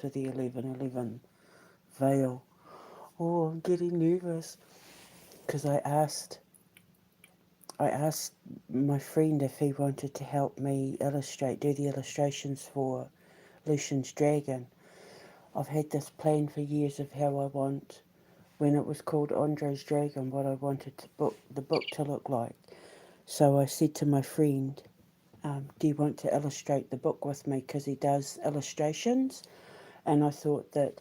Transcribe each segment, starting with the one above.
to the 1111 veil. Oh, I'm getting nervous because I asked my friend if he wanted to help me do the illustrations for Lucian's Dragon. I've had this plan for years of how I want, when it was called Andre's Dragon, what I wanted the book to look like. So I said to my friend, do you want to illustrate the book with me? Because he does illustrations. And I thought that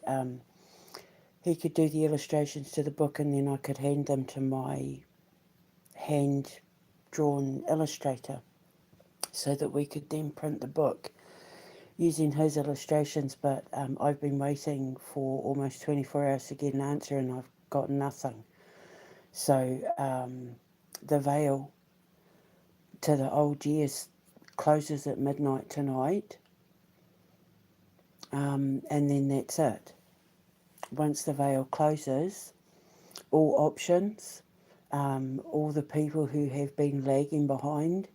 he could do the illustrations to the book and then I could hand them to my hand drawn illustrator so that we could then print the book using his illustrations. But I've been waiting for almost 24 hours to get an answer and I've got nothing. So the veil to the old years closes at midnight tonight, and then that's it. Once the veil closes, all options, all the people who have been lagging behind,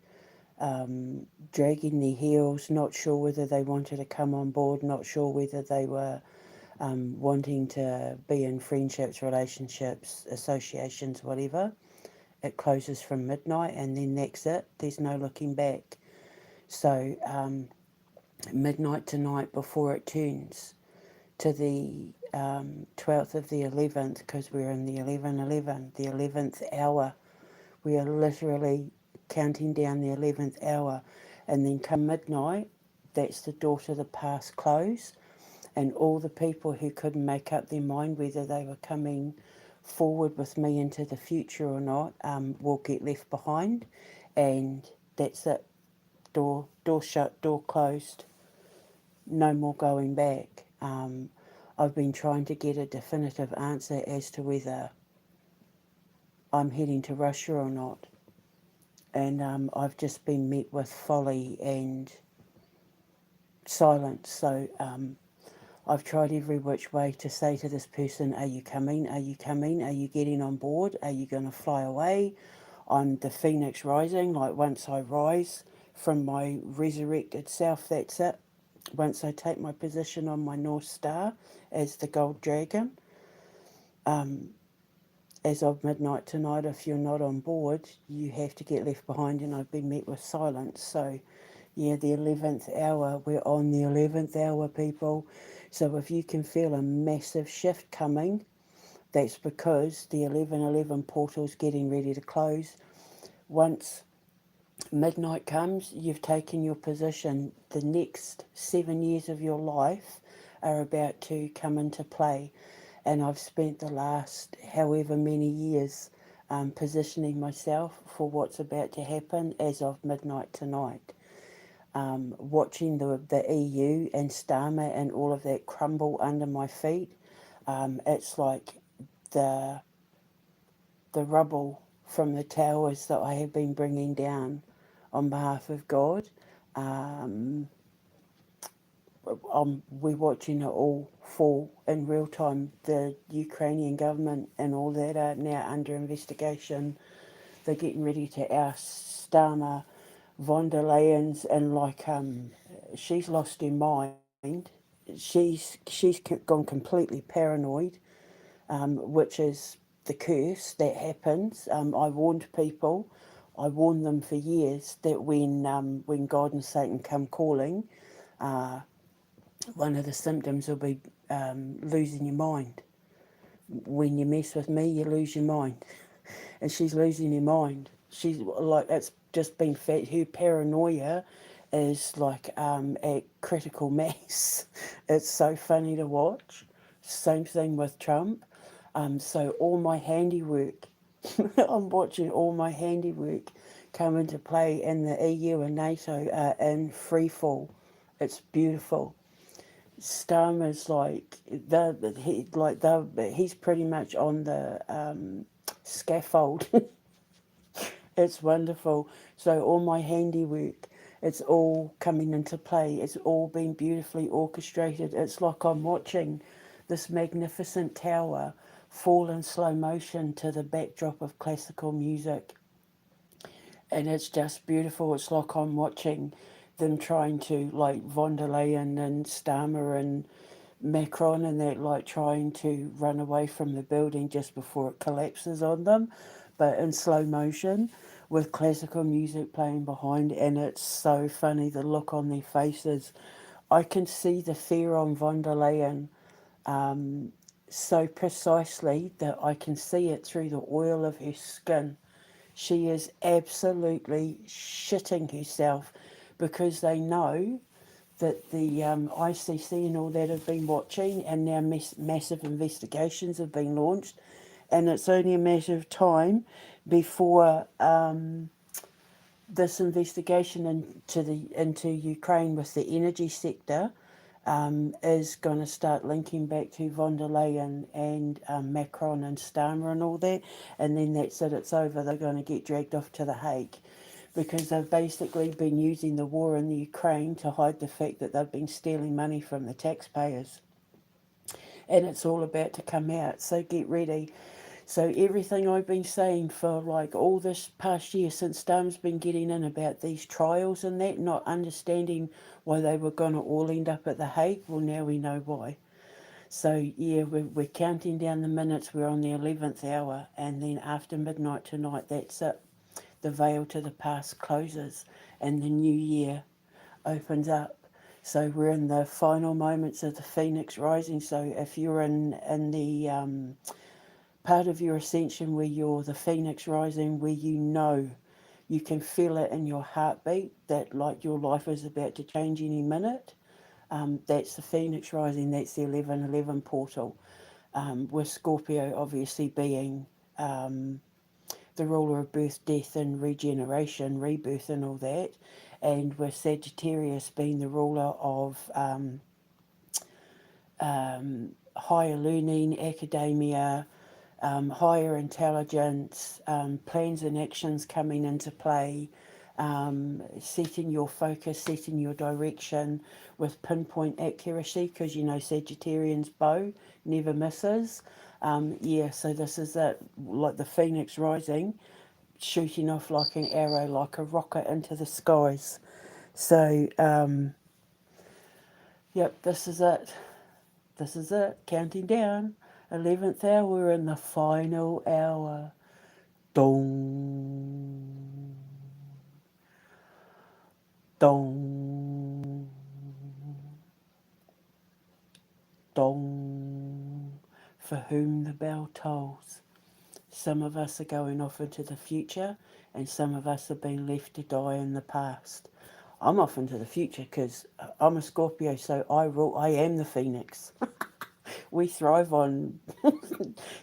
dragging their heels, not sure whether they wanted to come on board, not sure whether they were wanting to be in friendships, relationships, associations, whatever. It closes from midnight and then that's it. There's no looking back. So midnight tonight before it turns to the 12th of the 11th, because we're in the 11:11, the 11th hour. We are literally counting down the 11th hour. And then come midnight, that's the door to the past close. And all the people who couldn't make up their mind whether they were coming forward with me into the future or not will get left behind. And that's it. Door shut, door closed. No more going back. I've been trying to get a definitive answer as to whether I'm heading to Russia or not. And I've just been met with folly and silence. So I've tried every which way to say to this person, are you coming? Are you coming? Are you getting on board? Are you going to fly away? I'm the phoenix rising. Like once I rise from my resurrected self, that's it. Once I take my position on my North Star as the gold dragon, as of midnight tonight, if you're not on board, you have to get left behind, and I've been met with silence. So, yeah, the 11th hour, we're on the 11th hour, people. So, if you can feel a massive shift coming, that's because the 11:11 portal's getting ready to close. Once midnight comes, you've taken your position. The next 7 years of your life are about to come into play. And I've spent the last however many years positioning myself for what's about to happen as of midnight tonight. Watching the EU and Starmer and all of that crumble under my feet, it's like the the rubble from the towers that I have been bringing down on behalf of God. Um, we're watching it all fall in real time. The Ukrainian government and all that are now under investigation. They're getting ready to oust Starmer, von der Leyen's, and she's lost her mind. She's gone completely paranoid, which is the curse that happens. I warned people. I warned them for years that when God and Satan come calling, one of the symptoms will be losing your mind. When you mess with me, you lose your mind. And she's losing her mind. She's like, it's just been fat. Her paranoia is like at critical mass. It's so funny to watch. Same thing with Trump. So all my handiwork, I'm watching all my handiwork come into play, and the EU and NATO are in free fall. It's beautiful. Starmer's he's pretty much on the scaffold. It's wonderful. So all my handiwork, it's all coming into play. It's all been beautifully orchestrated. It's like I'm watching this magnificent tower fall in slow motion to the backdrop of classical music. And it's just beautiful. It's like I'm watching them trying to, like von der Leyen and Starmer and Macron and that, like trying to run away from the building just before it collapses on them, but in slow motion with classical music playing behind, and it's so funny, the look on their faces. I can see the fear on von der Leyen so precisely that I can see it through the oil of her skin. She is absolutely shitting herself because they know that the ICC and all that have been watching, and now massive investigations have been launched, and it's only a matter of time before this investigation into Ukraine with the energy sector is going to start linking back to von der Leyen and Macron and Starmer and all that, and then that's it, it's over. They're going to get dragged off to The Hague because they've basically been using the war in the Ukraine to hide the fact that they've been stealing money from the taxpayers. And it's all about to come out, so get ready. So everything I've been saying for like all this past year since Starmer's been getting in about these trials and that, not understanding why they were going to all end up at The Hague, well, now we know why. So yeah, we're counting down the minutes. We're on the 11th hour, and then after midnight tonight, that's it. The veil to the past closes and the new year opens up. So we're in the final moments of the phoenix rising. So if you're in the part of your ascension where you're the phoenix rising, where you can feel it in your heartbeat that like your life is about to change any minute, that's the phoenix rising. That's the 11:11 portal, with Scorpio obviously being the ruler of birth, death, and regeneration, rebirth, and all that, and with Sagittarius being the ruler of higher learning, academia, higher intelligence, plans and actions coming into play, setting your focus, setting your direction with pinpoint accuracy, because you know Sagittarian's bow never misses. Yeah, so this is it, like the phoenix rising, shooting off like an arrow, like a rocket into the skies. So, yep, this is it. This is it. Counting down. 11th hour, we're in the final hour. Dong. Dong. Dong. For whom the bell tolls. Some of us are going off into the future, and some of us have been left to die in the past. I'm off into the future because I'm a Scorpio, so I rule. I am the phoenix. We thrive on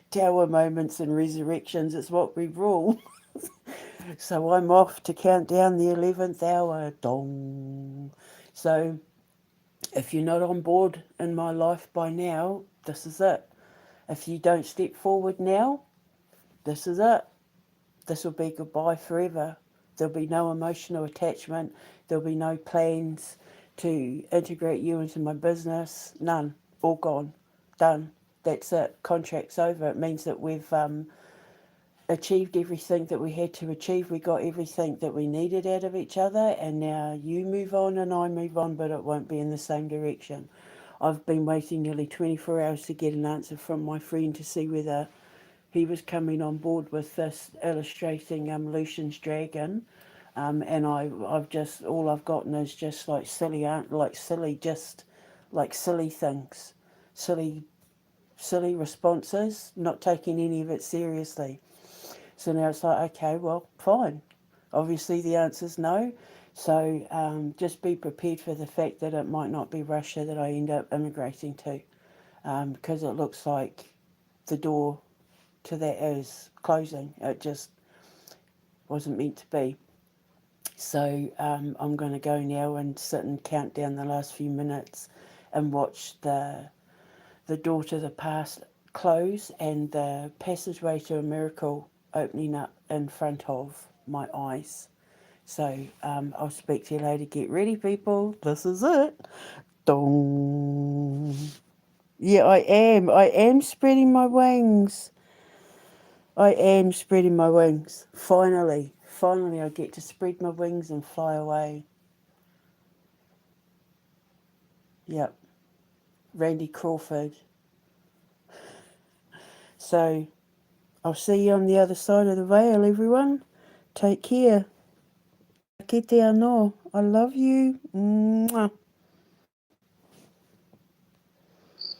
tower moments and resurrections. It's what we rule. So I'm off to count down the 11th hour. Dong. So if you're not on board in my life by now, this is it. If you don't step forward now, this is it. This will be goodbye forever. There'll be no emotional attachment. There'll be no plans to integrate you into my business. None. All gone. Done. That's it. Contract's over. It means that we've achieved everything that we had to achieve. We got everything that we needed out of each other, and now you move on and I move on, but it won't be in the same direction. I've been waiting nearly 24 hours to get an answer from my friend to see whether he was coming on board with this illustrating Lucian's dragon, and I've just, all I've gotten is just like silly things, silly responses, not taking any of it seriously. So now it's like, okay, well, fine. Obviously the answer's no. So just be prepared for the fact that it might not be Russia that I end up immigrating to, because it looks like the door to that is closing. It just wasn't meant to be. So I'm going to go now and sit and count down the last few minutes and watch the door to the past close and the passageway to a miracle opening up in front of my eyes. So I'll speak to you later. Get ready, people. This is it. Dong. Yeah, I am. I am spreading my wings. I am spreading my wings. Finally. Finally, I get to spread my wings and fly away. Yep. Randy Crawford. So, I'll see you on the other side of the veil, everyone. Take care. Kite anō. I love you. Mwah.